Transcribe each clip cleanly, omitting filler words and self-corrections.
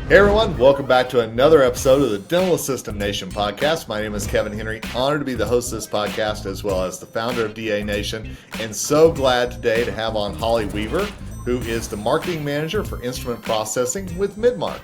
Hey everyone, welcome back to another episode of the Dental Assistant Nation podcast. My name is Kevin Henry, honored to be the host of this podcast as well as the founder of DA Nation, and so glad today to have on Holly Weaver, who is the marketing manager for instrument processing with Midmark.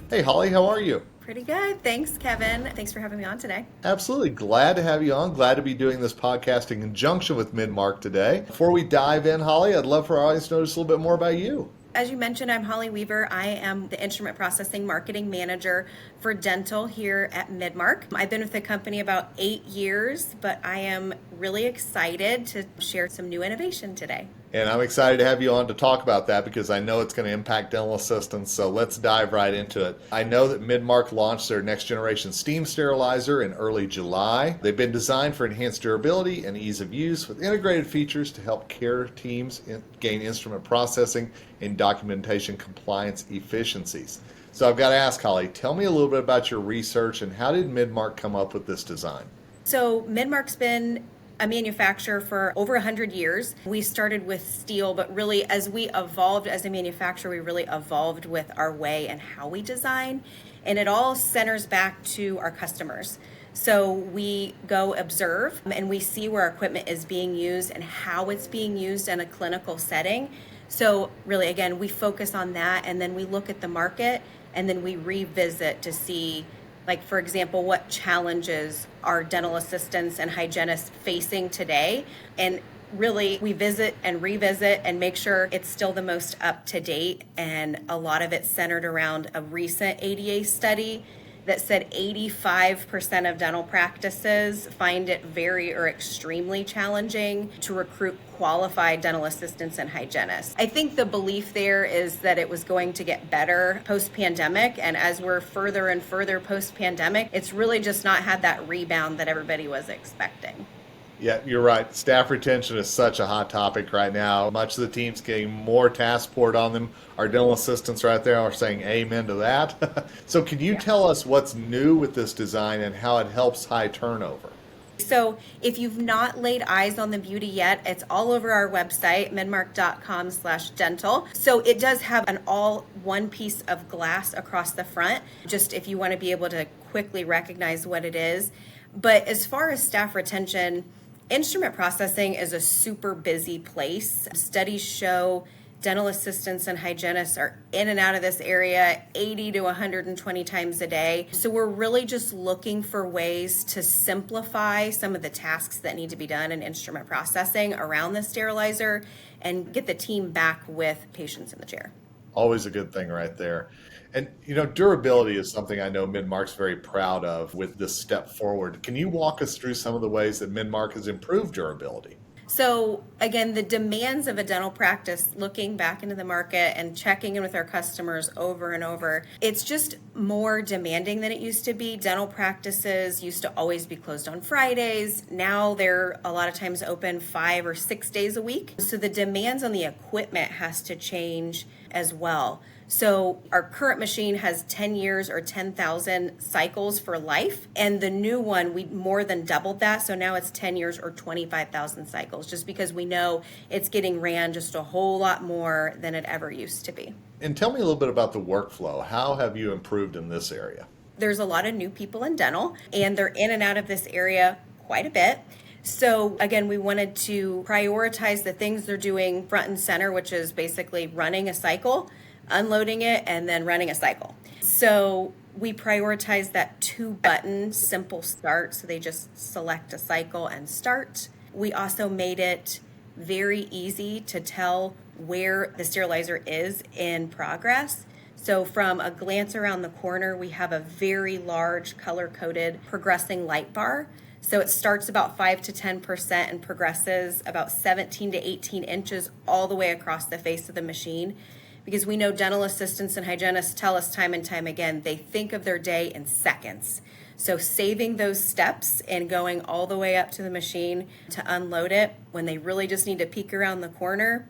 Hey Holly, how are you? Pretty good. Thanks, Kevin. Thanks for having me on today. Absolutely. Glad to have you on. Glad to be doing this podcast in conjunction with Midmark today. Before we dive in, Holly, I'd love for our audience to notice a little bit more about you. As you mentioned, I'm Holly Weaver. I am the instrument processing marketing manager for dental here at Midmark. I've been with the company about 8 years, but I am really excited to share some new innovation today. And I'm excited to have you on to talk about that because I know it's going to impact dental assistants. So let's dive right into it. I know that Midmark launched their next generation steam sterilizer in early July. They've been designed for enhanced durability and ease of use with integrated features to help care teams gain instrument processing and documentation compliance efficiencies. So I've got to ask, Holly, tell me a little bit about your research and how did Midmark come up with this design? So Midmark's been a manufacturer for over 100 years. We started with steel, but really as we evolved as a manufacturer, we really evolved with our way and how we design. And it all centers back to our customers. So we go observe and we see where our equipment is being used and how it's being used in a clinical setting. So really, again, we focus on that and then we look at the market and then we revisit to see, like, for example, what challenges are dental assistants and hygienists facing today? And really, we visit and revisit and make sure it's still the most up to date. And a lot of it's centered around a recent ADA study that said 85% of dental practices find it very or extremely challenging to recruit qualified dental assistants and hygienists. I think the belief there is that it was going to get better post-pandemic, and as we're further and further post-pandemic, it's really just not had that rebound that everybody was expecting. Yeah, you're right. Staff retention is such a hot topic right now. Much of the team's getting more tasks poured on them. Our dental assistants right there are saying amen to that. So can you tell us what's new with this design and how it helps high turnover? So if you've not laid eyes on the beauty yet, it's all over our website, midmark.com/dental. So it does have an all one piece of glass across the front, just if you want to be able to quickly recognize what it is. But as far as staff retention, instrument processing is a super busy place. Studies show dental assistants and hygienists are in and out of this area 80 to 120 times a day. So we're really just looking for ways to simplify some of the tasks that need to be done in instrument processing around the sterilizer and get the team back with patients in the chair. Always a good thing right there. And, durability is something I know Midmark's very proud of with this step forward. Can you walk us through some of the ways that Midmark has improved durability? So again, the demands of a dental practice, looking back into the market and checking in with our customers over and over, it's just more demanding than it used to be. Dental practices used to always be closed on Fridays. Now they're a lot of times open 5 or 6 days a week. So the demands on the equipment has to change as well. So our current machine has 10 years or 10,000 cycles for life. And the new one, we more than doubled that. So now it's 10 years or 25,000 cycles, just because we know it's getting ran just a whole lot more than it ever used to be. And tell me a little bit about the workflow. How have you improved in this area? There's a lot of new people in dental, and they're in and out of this area quite a bit. So again, we wanted to prioritize the things they're doing front and center, which is basically running a cycle, unloading it, and then running a cycle. So we prioritize that 2-button simple start. So they just select a cycle and start. We also made it very easy to tell where the sterilizer is in progress. So from a glance around the corner, we have a very large color-coded progressing light bar. So it starts about 5 to 10% and progresses about 17 to 18 inches all the way across the face of the machine. Because we know dental assistants and hygienists tell us time and time again, they think of their day in seconds. So saving those steps and going all the way up to the machine to unload it when they really just need to peek around the corner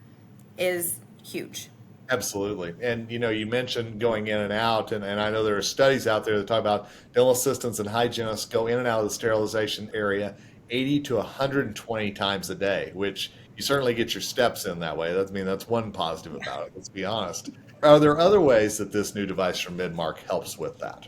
is huge. Absolutely. And, you mentioned going in and out, and I know there are studies out there that talk about dental assistants and hygienists go in and out of the sterilization area 80 to 120 times a day, which you certainly get your steps in that way. That's one positive about it, let's be honest. Are there other ways that this new device from Midmark helps with that?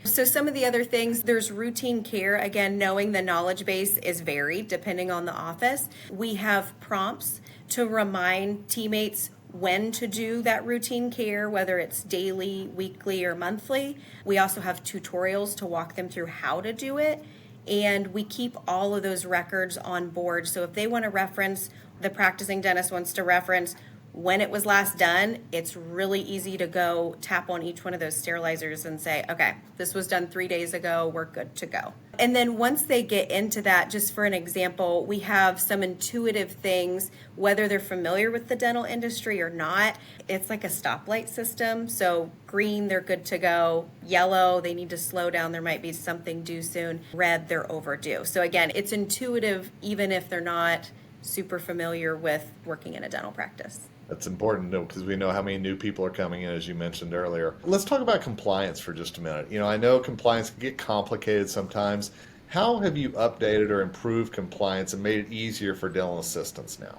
So some of the other things, there's routine care. Again, knowing the knowledge base is varied depending on the office. We have prompts to remind teammates when to do that routine care, whether it's daily, weekly, or monthly. We also have tutorials to walk them through how to do it. And we keep all of those records on board. So if they want to reference, the practicing dentist wants to reference when it was last done, it's really easy to go tap on each one of those sterilizers and say, okay, this was done 3 days ago, we're good to go. And then once they get into that, just for an example, we have some intuitive things, whether they're familiar with the dental industry or not. It's like a stoplight system. So green, they're good to go. Yellow, they need to slow down. There might be something due soon. Red, they're overdue. So again, it's intuitive even if they're not super familiar with working in a dental practice. That's important to know because we know how many new people are coming in, as you mentioned earlier. Let's talk about compliance for just a minute. I know compliance can get complicated sometimes. How have you updated or improved compliance and made it easier for dental assistants now?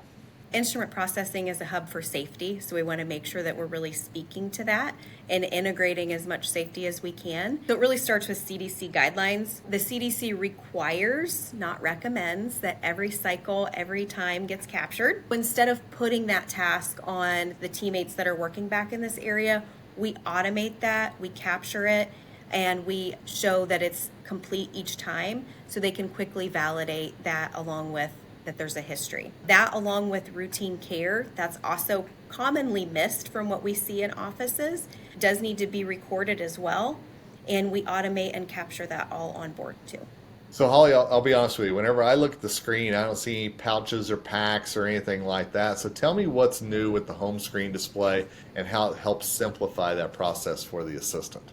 Instrument processing is a hub for safety, so we want to make sure that we're really speaking to that and integrating as much safety as we can. So it really starts with CDC guidelines. The CDC requires, not recommends, that every cycle, every time gets captured. Instead of putting that task on the teammates that are working back in this area, we automate that, we capture it, and we show that it's complete each time so they can quickly validate that along with that there's a history. That along with routine care, that's also commonly missed from what we see in offices, does need to be recorded as well. And we automate and capture that all on board too. So Holly, I'll be honest with you, whenever I look at the screen, I don't see any pouches or packs or anything like that. So tell me what's new with the home screen display and how it helps simplify that process for the assistant.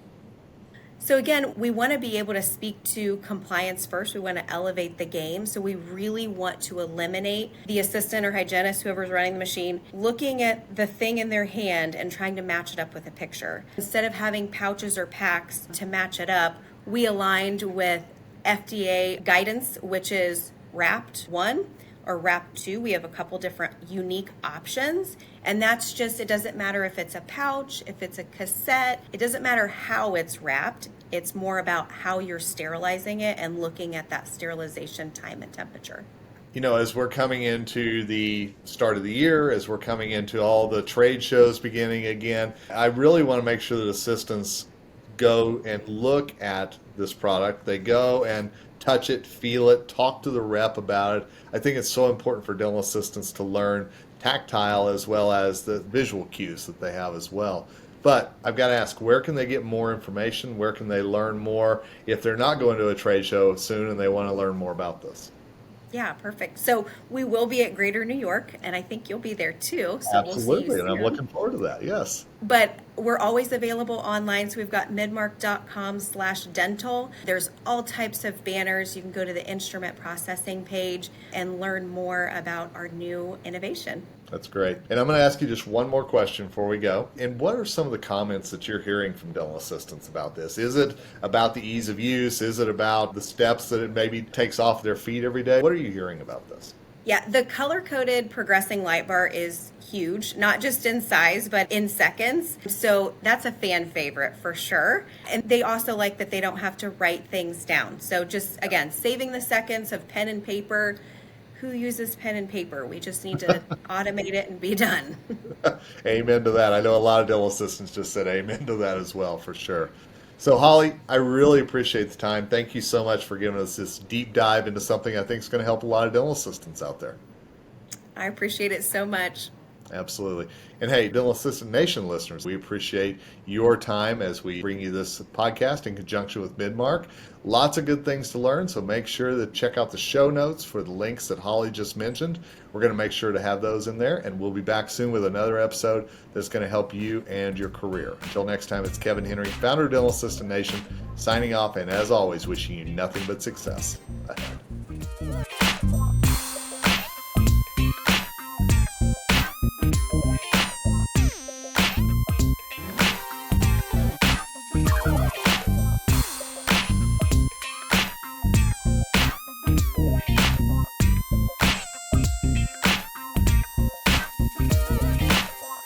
So again, we want to be able to speak to compliance first. We want to elevate the game. So we really want to eliminate the assistant or hygienist, whoever's running the machine, looking at the thing in their hand and trying to match it up with a picture. Instead of having pouches or packs to match it up, we aligned with FDA guidance, which is wrapped 1 or wrap 2. We have a couple different unique options. And that's just, it doesn't matter if it's a pouch, if it's a cassette, it doesn't matter how it's wrapped. It's more about how you're sterilizing it and looking at that sterilization time and temperature. As we're coming into the start of the year, as we're coming into all the trade shows beginning again, I really want to make sure that assistants go and look at this product. They go and touch it, feel it, talk to the rep about it. I think it's so important for dental assistants to learn tactile as well as the visual cues that they have as well. But I've got to ask, where can they get more information? Where can they learn more if they're not going to a trade show soon and they want to learn more about this? Yeah, perfect. So we will be at Greater New York, and I think you'll be there too. So Absolutely, we'll see you and I'm soon. looking forward to that, yes. But we're always available online. So we've got midmark.com/dental. There's all types of banners. You can go to the instrument processing page and learn more about our new innovation. That's great. And I'm going to ask you just one more question before we go. And what are some of the comments that you're hearing from dental assistants about this? Is it about the ease of use? Is it about the steps that it maybe takes off their feet every day? What are you hearing about this? Yeah, the color-coded progressing light bar is huge, not just in size, but in seconds. So that's a fan favorite for sure. And they also like that they don't have to write things down. So just, again, saving the seconds of pen and paper. Who uses pen and paper? We just need to automate it and be done. Amen to that. I know a lot of dental assistants just said amen to that as well, for sure. So Holly, I really appreciate the time. Thank you so much for giving us this deep dive into something I think is going to help a lot of dental assistants out there. I appreciate it so much. Absolutely. And hey, Dental Assistant Nation listeners, we appreciate your time as we bring you this podcast in conjunction with Midmark. Lots of good things to learn, so make sure to check out the show notes for the links that Holly just mentioned. We're going to make sure to have those in there, and we'll be back soon with another episode that's going to help you and your career. Until next time, it's Kevin Henry, founder of Dental Assistant Nation, signing off, and as always, wishing you nothing but success ahead.